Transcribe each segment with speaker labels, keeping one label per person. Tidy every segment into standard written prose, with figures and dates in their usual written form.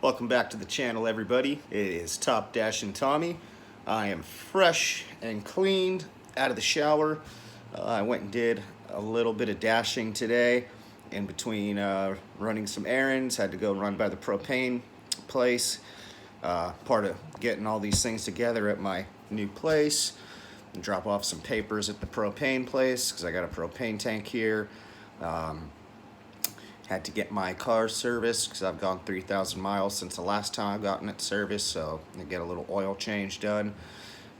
Speaker 1: Welcome back to the channel, everybody. It is Top Dash and Tommy. I am fresh and cleaned out of the shower. I went and did a little bit of dashing today in between running some errands. Had to go run by the propane place. Part of getting all these things together at my new place and drop off some papers at the propane place because I got a propane tank here. Had to get my car serviced because I've gone 3,000 miles since the last time I've gotten it serviced, so I get a little oil change done.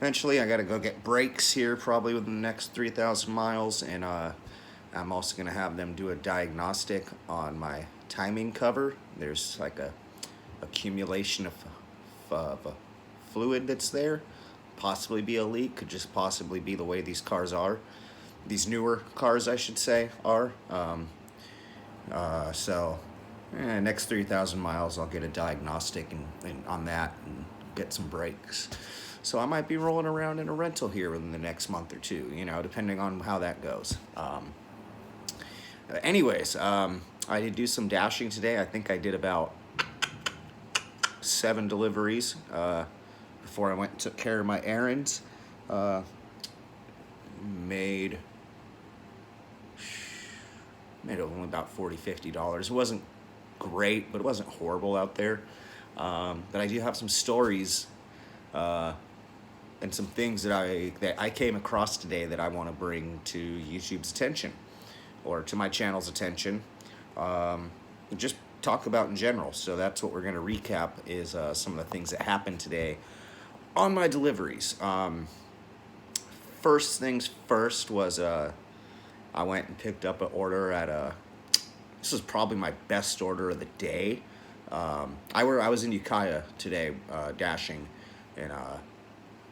Speaker 1: Eventually, I got to go get brakes here probably within the next 3,000 miles, and I'm also going to have them do a diagnostic on my timing cover. There's like a accumulation of fluid that's there. Possibly be a leak, could just possibly be the way these cars are. These newer cars, I should say, are. Next 3,000 miles, I'll get a diagnostic and on that and get some brakes. So I might be rolling around in a rental here within the next month or two, depending on how that goes. I did do some dashing today. I think I did about 7 deliveries before I went and took care of my errands. Made only about $40–50. It wasn't great, but it wasn't horrible out there. But I do have some stories and some things that I came across today that I want to bring to YouTube's attention or to my channel's attention. And just talk about in general. So that's what we're going to recap is some of the things that happened today on my deliveries. First things first was I went and picked up an order at this is probably my best order of the day. I was in Ukiah today dashing, and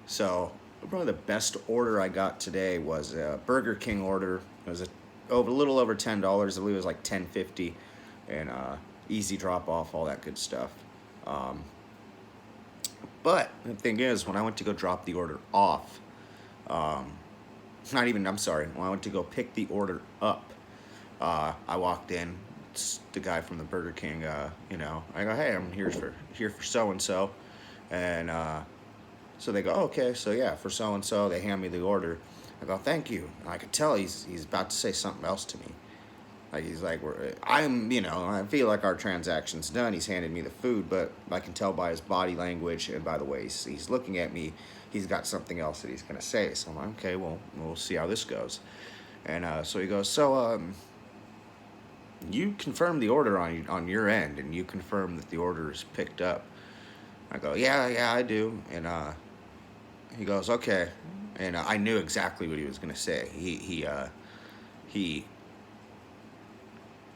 Speaker 1: so probably the best order I got today was a Burger King order. It was a little over $10. I believe it was like $10.50, and easy drop off, all that good stuff. But the thing is, when I went to go drop the order off, when I went to go pick the order up, I walked in, it's the guy from the Burger King, I go, hey, I'm here for so-and-so, and so they go, oh, okay, so yeah, for so-and-so, they hand me the order. I go, thank you, and I could tell he's about to say something else to me. Like, he's like, I feel like our transaction's done, he's handed me the food, but I can tell by his body language and by the way he's looking at me, he's got something else that he's going to say. So I'm like, okay, well, we'll see how this goes. And so he goes, so you confirmed the order on your end, and you confirmed that the order is picked up. I go, yeah, I do. And he goes, okay. And I knew exactly what he was going to say.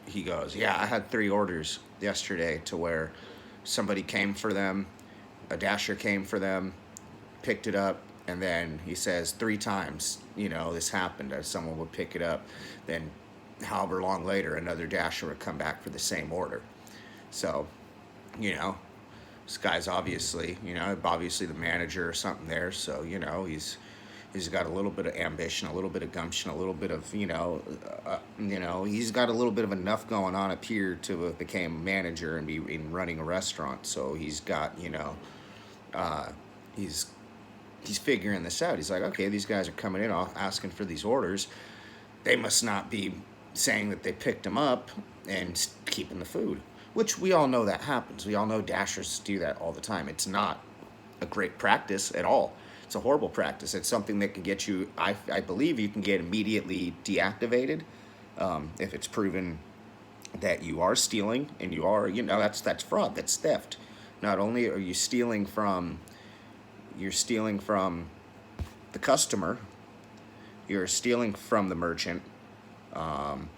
Speaker 1: He goes, yeah, I had 3 orders yesterday to where somebody came for them, a dasher came for them, picked it up, and then he says 3 times, this happened, as someone would pick it up, then however long later another dasher would come back for the same order. So, this guy's obviously the manager or something there, so he's got a little bit of ambition, a little bit of gumption, a little bit of he's got a little bit of enough going on up here to have became a manager and be in running a restaurant. So he's got he's figuring this out. He's like, okay, these guys are coming in asking for these orders. They must not be saying that they picked them up and keeping the food, which we all know that happens. We all know dashers do that all the time. It's not a great practice at all. It's a horrible practice. It's something that can get you, I believe you can get immediately deactivated if it's proven that you are stealing, and you are, that's fraud, that's theft. Not only are you stealing from the customer, you're stealing from the merchant, and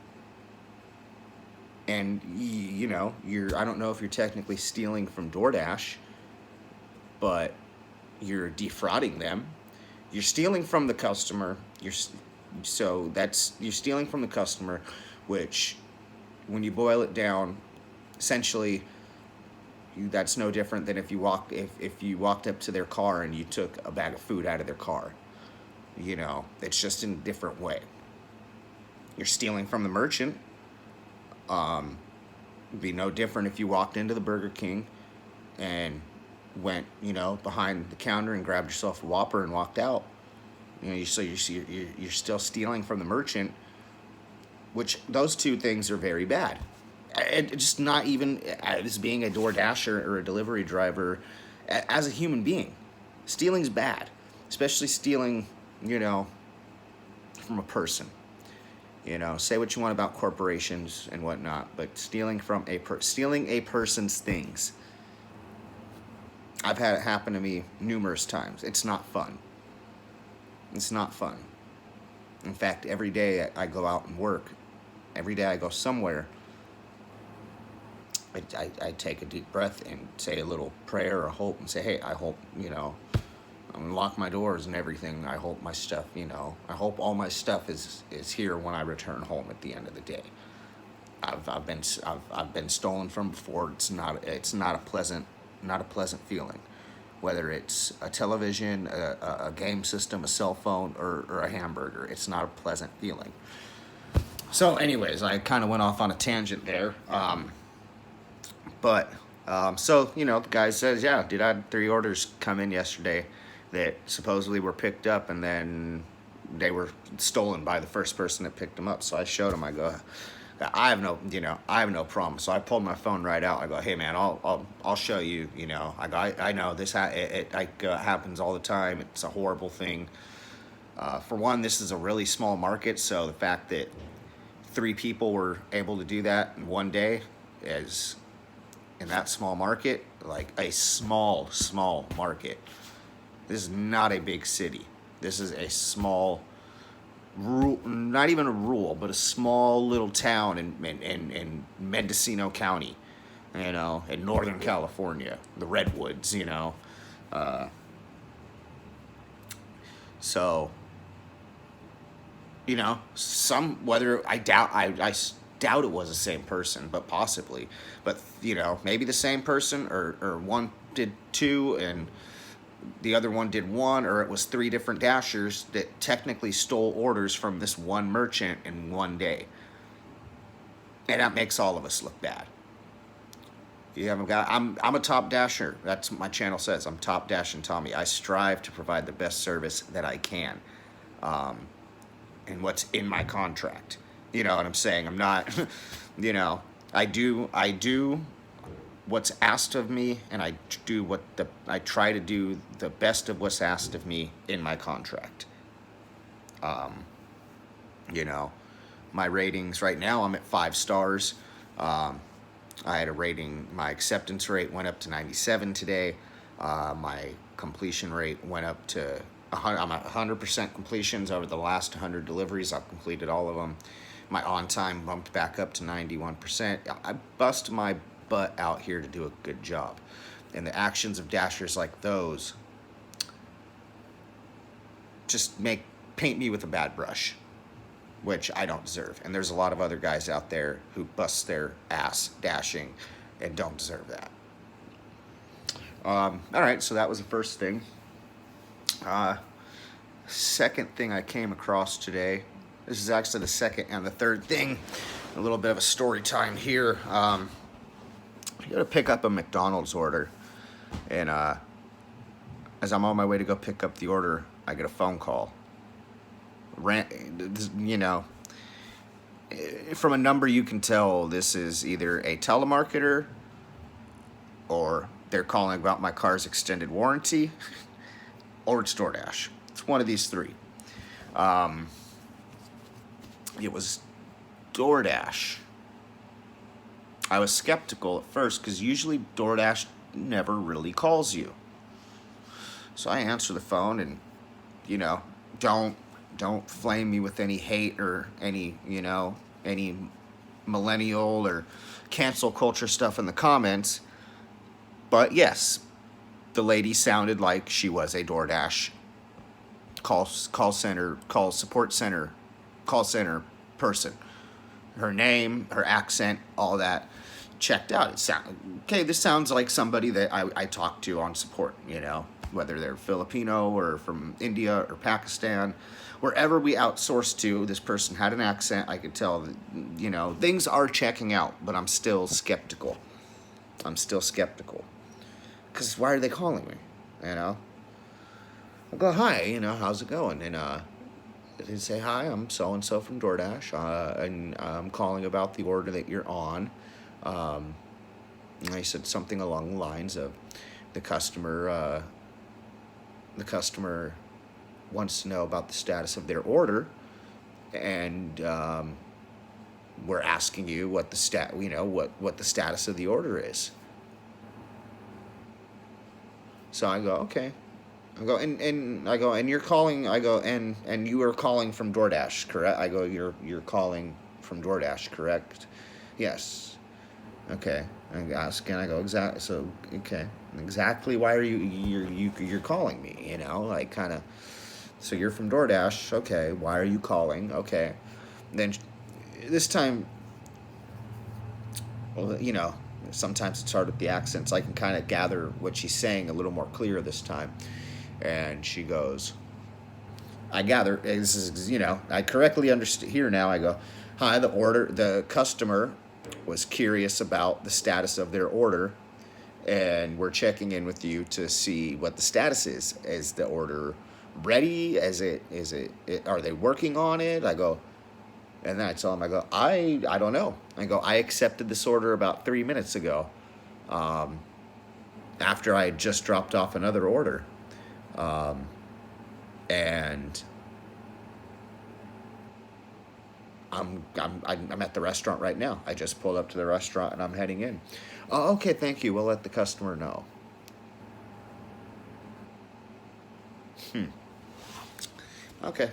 Speaker 1: I don't know if you're technically stealing from DoorDash, but you're defrauding them. You're stealing from the customer. You're stealing from the customer, which, when you boil it down, essentially, that's no different than if you walked up to their car and you took a bag of food out of their car. It's just in a different way. You're stealing from the merchant. It'd be no different if you walked into the Burger King and went, behind the counter and grabbed yourself a Whopper and walked out. So you're still stealing from the merchant, which those two things are very bad. And just not even as being a DoorDasher or a delivery driver, as a human being, stealing's bad, especially stealing, from a person. Say what you want about corporations and whatnot, but stealing from stealing a person's things. I've had it happen to me numerous times. It's not fun. It's not fun. In fact, every day I go out and work, every day I go somewhere, I take a deep breath and say a little prayer or hope and say, hey, I hope, I'm gonna lock my doors and everything. I hope my stuff, I hope all my stuff is here when I return home at the end of the day. I've been stolen from before. It's not a pleasant feeling, whether it's a television, a game system, a cell phone, or a hamburger. It's not a pleasant feeling. So anyways, I kind of went off on a tangent there. So, the guy says, yeah, dude, I had 3 orders come in yesterday that supposedly were picked up, and then they were stolen by the first person that picked them up. So I showed him, I go, I have no problem. So I pulled my phone right out. I go, hey man, I'll show you, I know this, happens all the time. It's a horrible thing. For one, this is a really small market. So the fact that 3 people were able to do that in one day is, in that small market, like a small market. This is not a big city. This is a small, not even a rural, but a small little town in Mendocino County, in Northern California, the Redwoods, So, whether I doubt it was the same person, but possibly. But, maybe the same person, or one did 2 and the other one did 1, or it was 3 different dashers that technically stole orders from this one merchant in one day. And that makes all of us look bad. You haven't got, I'm a top dasher. That's what my channel says. I'm Top Dashing Tommy. I strive to provide the best service that I can. And what's in my contract. You know what I'm saying? I'm not, I do what's asked of me, and I try to do the best of what's asked of me in my contract. My ratings right now, I'm at 5 stars. I had a rating, my acceptance rate went up to 97 today. My completion rate went up to, I'm at 100% completions over the last 100 deliveries. I've completed all of them. My on time bumped back up to 91%. I bust my butt out here to do a good job. And the actions of dashers like those just paint me with a bad brush, which I don't deserve. And there's a lot of other guys out there who bust their ass dashing and don't deserve that. All right, so that was the first thing. Second thing I came across today, this is actually the second and the third thing, a little bit of a story time here. I go to pick up a McDonald's order, and as I'm on my way to go pick up the order, I get a phone call. From a number you can tell this is either a telemarketer, or they're calling about my car's extended warranty, or it's DoorDash. It's one of these 3. It was DoorDash. I was skeptical at first because usually DoorDash never really calls you. So I answer the phone, and don't flame me with any hate or any millennial or cancel culture stuff in the comments. But yes, the lady sounded like she was a DoorDash call support center person. Her name, her accent, all that checked out. This sounds like somebody that I talked to on support, whether they're Filipino or from India or Pakistan. Wherever we outsourced to, this person had an accent. I could tell that, things are checking out, but I'm still skeptical. because why are they calling me? You know, I go, hi, you know, how's it going? And they say, hi, I'm so and so from DoorDash, and I'm calling about the order that you're on. Um, and I said something along the lines of the customer wants to know about the status of their order, and we're asking you what what the status of the order is. So I go, okay. I go, and I go, and you're calling. I go, and you are calling from DoorDash, correct? I go, you're calling from DoorDash, correct? Yes. Okay. I ask, and I go, exactly. So okay, exactly. Why are you're calling me? You know, like kind of. So you're from DoorDash. Okay. Why are you calling? Okay. Then this time, well, you know, sometimes it's hard with the accents. I can kind of gather what she's saying a little more clear this time. And she goes, I gather, this is, you know, I correctly understand here now. I go, hi, the customer was curious about the status of their order, and we're checking in with you to see what the status is. Is the order ready? Are they working on it? I go, and then I tell them, I go, I don't know. I go, I accepted this order about 3 minutes ago, um, after I had just dropped off another order. Um, and I'm at the restaurant right now. I just pulled up to the restaurant and I'm heading in. Oh, okay, thank you. We'll let the customer know. Okay,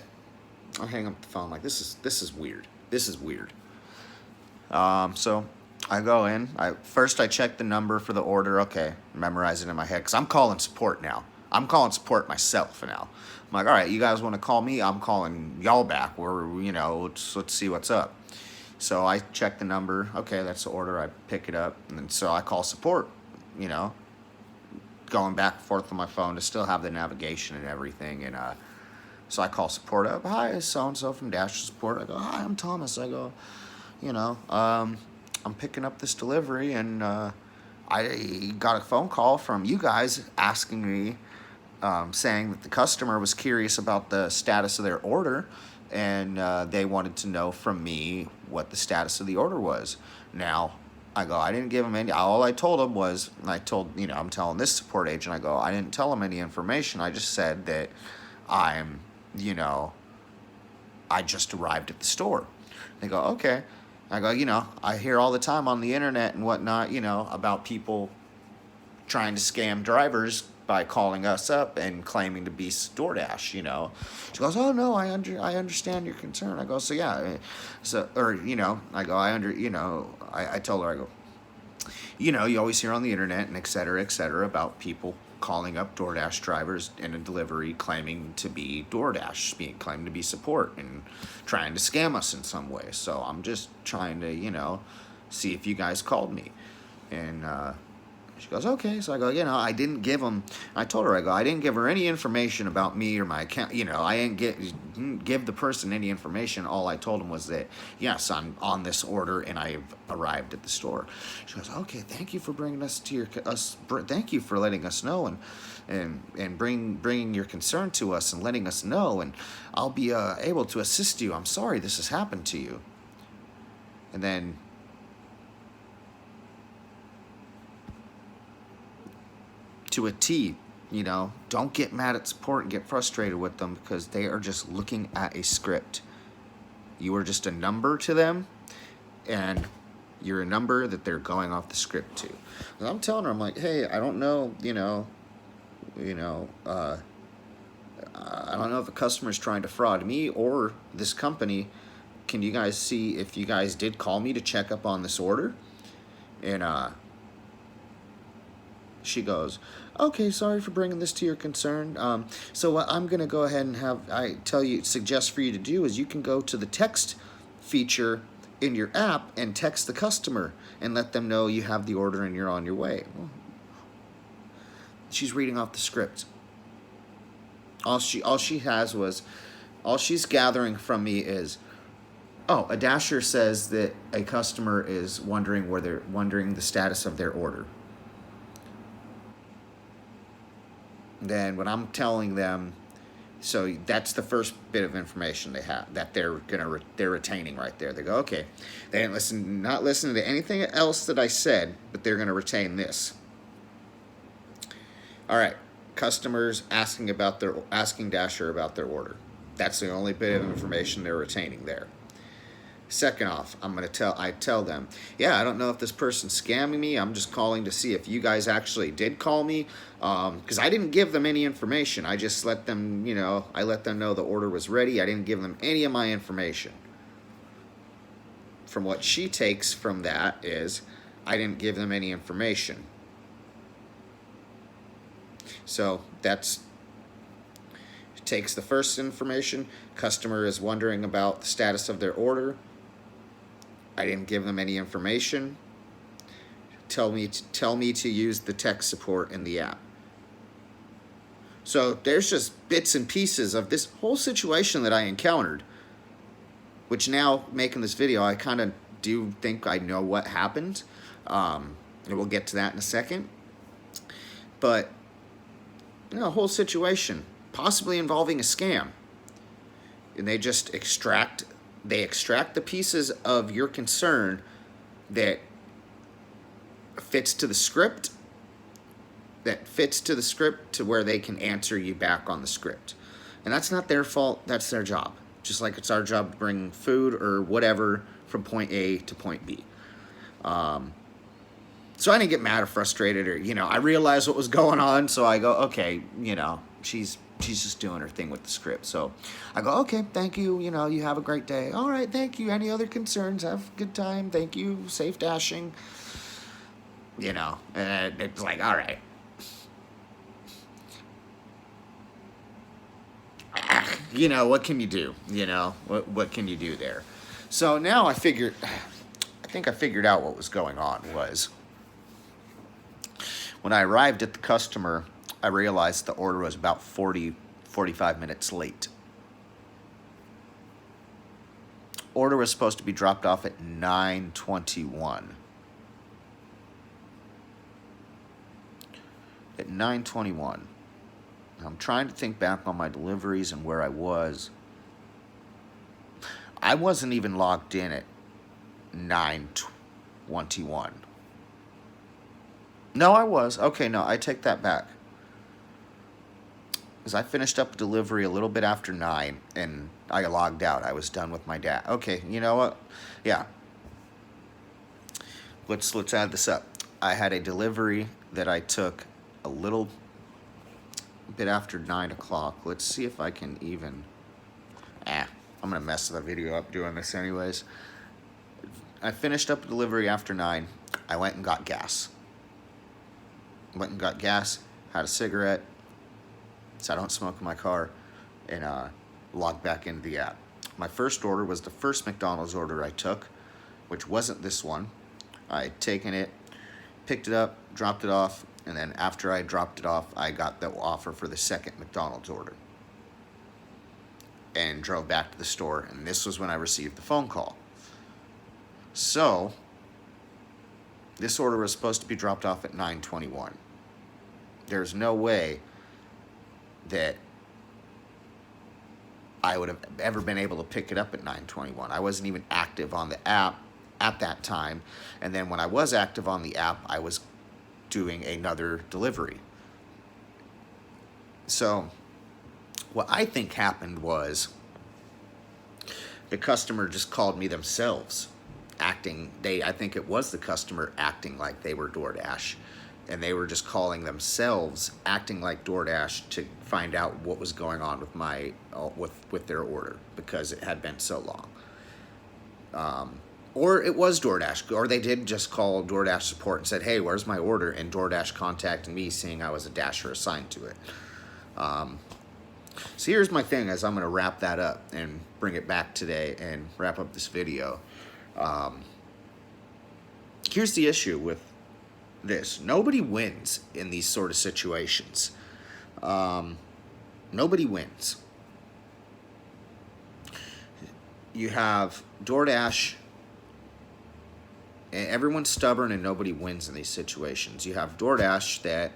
Speaker 1: I'll hang up the phone. Like this is weird. This is weird. So I go in. I check the number for the order. Okay, memorize it in my head because I'm calling support now. I'm calling support myself now. I'm like, all right, you guys want to call me? I'm calling y'all back. Let's see what's up. So I check the number. Okay, that's the order. I pick it up, and then so I call support. You know, going back and forth on my phone to still have the navigation and everything. And so I call support up. Hi, so and so from Dash Support. I go, hi, I'm Thomas. I go, you know, I'm picking up this delivery, and I got a phone call from you guys asking me, saying that the customer was curious about the status of their order, and they wanted to know from me what the status of the order was. Now, I go, I didn't give them any. All I told them was, I'm telling this support agent, I go, I didn't tell them any information. I just said that I'm, I just arrived at the store. They go, okay. I go, I hear all the time on the internet and whatnot, about people trying to scam drivers by calling us up and claiming to be DoorDash, She goes, oh no, I understand your concern. I go, so yeah, I go, I told her, I go, you always hear on the internet and et cetera, about people calling up DoorDash drivers in a delivery claiming to be DoorDash, claiming to be support and trying to scam us in some way. So I'm just trying to, see if you guys called me. And she goes, okay. So I go, I didn't give them, I told her, I go, I didn't give her any information about me or my account. I didn't give the person any information. All I told him was that, yes, I'm on this order and I've arrived at the store. She goes, okay, thank you for bringing us to thank you for letting us know and bringing your concern to us and letting us know. And I'll be able to assist you. I'm sorry this has happened to you. And then, to a T, don't get mad at support and get frustrated with them because they are just looking at a script. You are just a number to them, and you're a number that they're going off the script to. And I'm telling her, I'm like, hey, I don't know, I don't know if a customer's trying to fraud me or this company. Can you guys see if you guys did call me to check up on this order? And she goes, okay, sorry for bringing this to your concern. So what I'm going to go ahead and suggest for you to do is you can go to the text feature in your app and text the customer and let them know you have the order and you're on your way. She's reading off the script. All she's gathering from me is, oh, a dasher says that a customer is wondering the status of their order. then when I'm telling them, so that's the first bit of information they have that they're retaining right there. They go, okay, they didn't not listening to anything else that I said, but they're gonna retain this. All right, customers asking Dasher about their order. That's the only bit of information they're retaining there. Second off, I tell them, yeah, I don't know if this person's scamming me. I'm just calling to see if you guys actually did call me, because I didn't give them any information. I just let them, I let them know the order was ready. I didn't give them any of my information. From what she takes from that is, I didn't give them any information. So takes the first information. Customer is wondering about the status of their order. I didn't give them any information. Tell me to use the tech support in the app. So there's just bits and pieces of this whole situation that I encountered, which now, making this video, I kind of do think I know what happened. And we'll get to that in a second. But, whole situation, possibly involving a scam. And they just extract the pieces of your concern that fits to the script, to where they can answer you back on the script. And that's not their fault, that's their job. Just like it's our job to bring food or whatever from point A to point B. So I didn't get mad or frustrated, or, I realized what was going on, so I go, okay, she's just doing her thing with the script. So I go, okay, thank you, you have a great day. All right, thank you. Any other concerns? Have a good time. Thank you. Safe dashing. And it's like, all right. What can you do? What can you do there? So now I think I figured out what was going on was, when I arrived at the customer, I realized the order was about 45 minutes late. Order was supposed to be dropped off at 9:21. At 9:21. I'm trying to think back on my deliveries and where I was. I wasn't even logged in at 9:21. No, I was. Okay, no, I take that back. Because I finished up delivery a little bit after 9, and I logged out. I was done with my dad. Okay, you know what? Yeah. Let's add this up. I had a delivery that I took a little bit after 9 o'clock. Let's see if I can even... I'm going to mess the video up doing this anyways. I finished up delivery after 9. I went and got gas. Had a cigarette, so I don't smoke in my car, and logged back into the app. My first order was the first McDonald's order I took, which wasn't this one. I had taken it, picked it up, dropped it off, and then after I dropped it off, I got the offer for the second McDonald's order and drove back to the store, and this was when I received the phone call. So this order was supposed to be dropped off at 9:21. There's no way that I would have ever been able to pick it up at 9:21. I wasn't even active on the app at that time. And then when I was active on the app, I was doing another delivery. So what I think happened was the customer just called me themselves, I think it was the customer acting like they were DoorDash, and they were just calling themselves, acting like DoorDash, to find out what was going on with their order, because it had been so long. Or it was DoorDash, or they did just call DoorDash support and said, hey, where's my order? And DoorDash contacted me saying I was a Dasher assigned to it. So here's my thing, as I'm going to wrap that up and bring it back today and wrap up this video. Here's the issue with this. Nobody wins in these sort of situations. Nobody wins. You have DoorDash, and everyone's stubborn and nobody wins in these situations. You have DoorDash that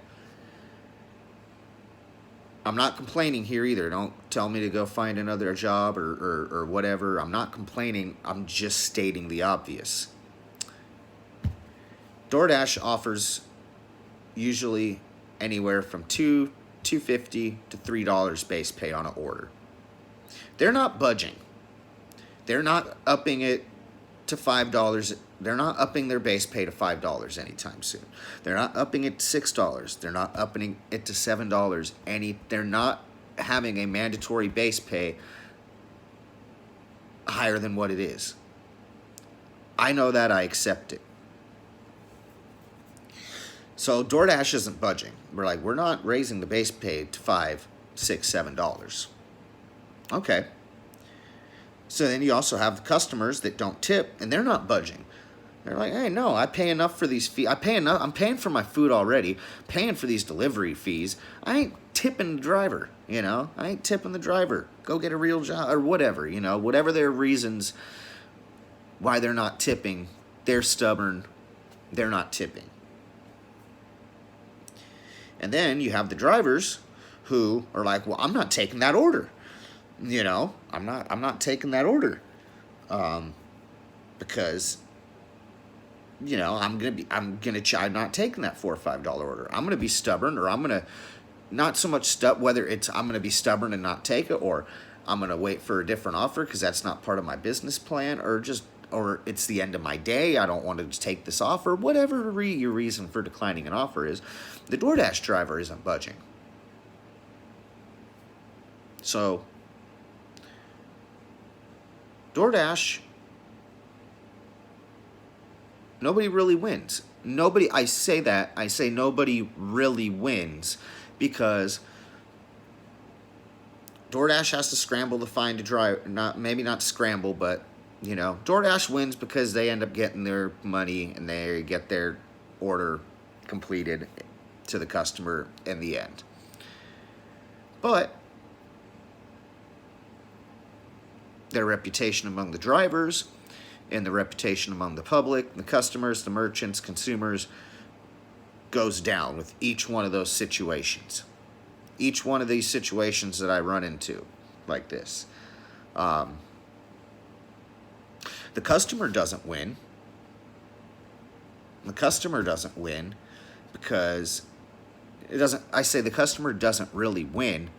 Speaker 1: I'm not complaining here either. Don't tell me to go find another job or whatever. I'm not complaining. I'm just stating the obvious. DoorDash offers usually anywhere from $2.50 to $3 base pay on an order. They're not budging. They're not upping it to $5. They're not upping their base pay to $5 anytime soon. They're not upping it to $6. They're not upping it to $7. They're not having a mandatory base pay higher than what it is. I know that. I accept it. So DoorDash isn't budging. We're not raising the base pay to $5, $6, $7. Okay. So then you also have the customers that don't tip, and they're not budging. They're like, hey, no, I pay enough for these fees. I pay enough. I'm paying for my food already. Paying for these delivery fees. I ain't tipping the driver. I ain't tipping the driver. Go get a real job or whatever. Whatever their reasons why they're not tipping. They're stubborn. They're not tipping. And then you have the drivers who are like, well, I'm not taking that order. I'm not taking that order. Because I'm not taking that $4 or $5 order. I'm gonna be stubborn, or I'm gonna not so much whether it's I'm gonna be stubborn and not take it, or I'm gonna wait for a different offer because that's not part of my business plan, or it's the end of my day. I don't want to take this offer. Whatever your reason for declining an offer is, the DoorDash driver isn't budging. So DoorDash, nobody really wins. I say nobody really wins because DoorDash has to scramble to find a driver. Maybe not scramble, but DoorDash wins because they end up getting their money and they get their order completed to the customer in the end. But their reputation among the drivers and the reputation among the public, the customers, the merchants, consumers, goes down with each one of those situations. Each one of these situations that I run into like this. The customer doesn't win. The customer doesn't win because I say the customer doesn't really win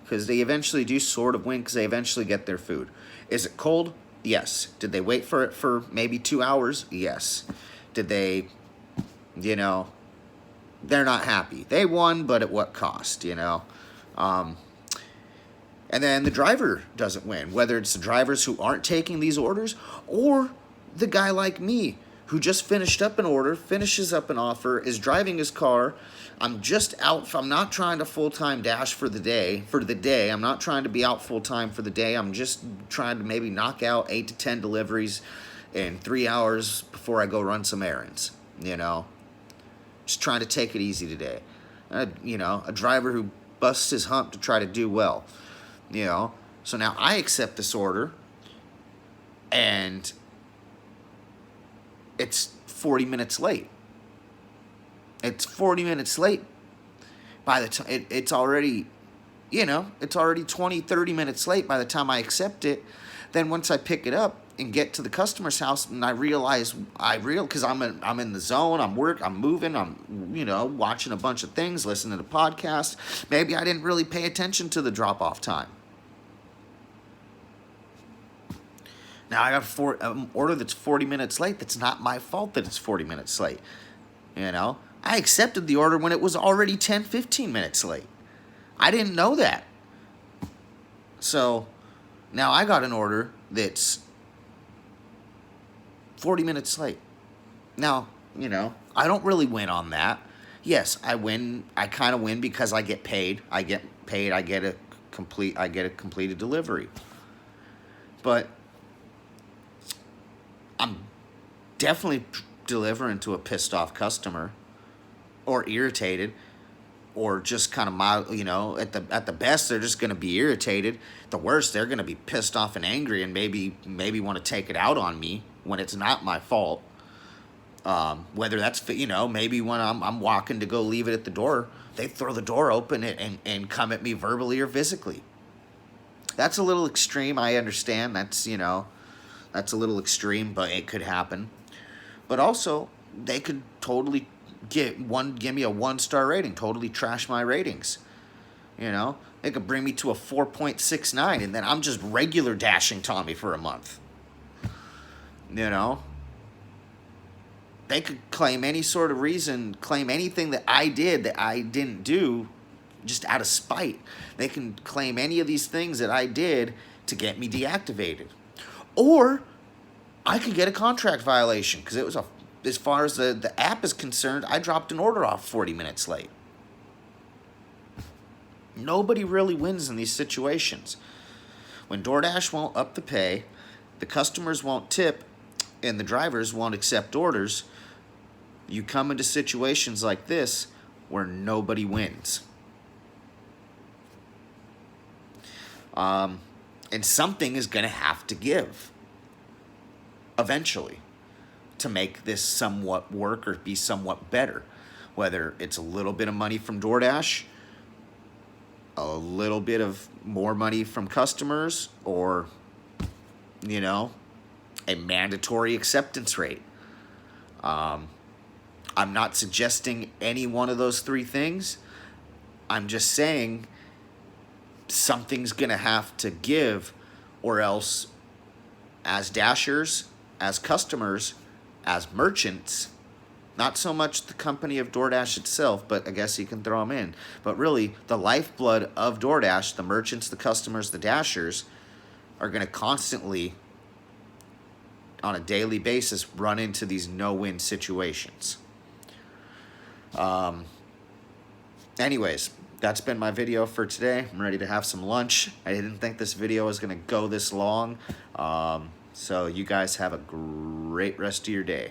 Speaker 1: because they eventually do sort of win because they eventually get their food. Is it cold? Yes. Did they wait for it for maybe 2 hours? Yes. Did they, they're not happy. They won, but at what cost, And then the driver doesn't win, whether it's the drivers who aren't taking these orders or the guy like me who just finishes up an offer, is driving his car. I'm just out. I'm not trying to full-time dash for the day. I'm not trying to be out full-time for the day. I'm just trying to maybe knock out 8 to 10 deliveries in 3 hours before I go run some errands, Just trying to take it easy today. A driver who busts his hump to try to do well. So now I accept this order, and it's 40 minutes late. It's 40 minutes late. By the time it's already 20, 30 minutes late by the time I accept it. Then once I pick it up and get to the customer's house, and I realize because I'm in the zone, I'm moving, I'm watching a bunch of things, listening to podcasts. Maybe I didn't really pay attention to the drop-off time. Now I got an order that's 40 minutes late. That's not my fault that it's 40 minutes late. I accepted the order when it was already 10, 15 minutes late. I didn't know that. So now I got an order that's 40 minutes late. Now, I don't really win on that. Yes, I win. I kind of win because I get paid. I get a completed delivery. But I'm definitely delivering to a pissed off customer, or irritated, or just kind of mild. At the best they're just going to be irritated. The worst, they're going to be pissed off and angry and maybe want to take it out on me when it's not my fault. Whether that's, you know, maybe when I'm walking to go leave it at the door, they throw the door open and come at me verbally or physically. That's a little extreme. I understand. That's, you know, that's a little extreme, but it could happen. But also, they could totally give me a 1-star rating, totally trash my ratings. You know, they could bring me to a 4.69, and then I'm just regular dashing Tommy for a month. You know, they could claim any sort of reason, claim anything that I did that I didn't do, just out of spite. They can claim any of these things that I did to get me deactivated. Or I could get a contract violation because it was as far as the app is concerned, I dropped an order off 40 minutes late. Nobody really wins in these situations. When DoorDash won't up the pay, the customers won't tip, and the drivers won't accept orders, you come into situations like this where nobody wins. And something is going to have to give eventually to make this somewhat work or be somewhat better. Whether it's a little bit of money from DoorDash, a little bit of more money from customers, or, you know, a mandatory acceptance rate. I'm not suggesting any one of those three things. I'm just saying something's going to have to give, or else as dashers, as customers, as merchants, not so much the company of DoorDash itself, but I guess you can throw them in, but really the lifeblood of DoorDash, the merchants, the customers, the dashers, are going to constantly, on a daily basis, run into these no-win situations. Anyways, that's been my video for today. I'm ready to have some lunch. I didn't think this video was going to go this long. So you guys have a great rest of your day.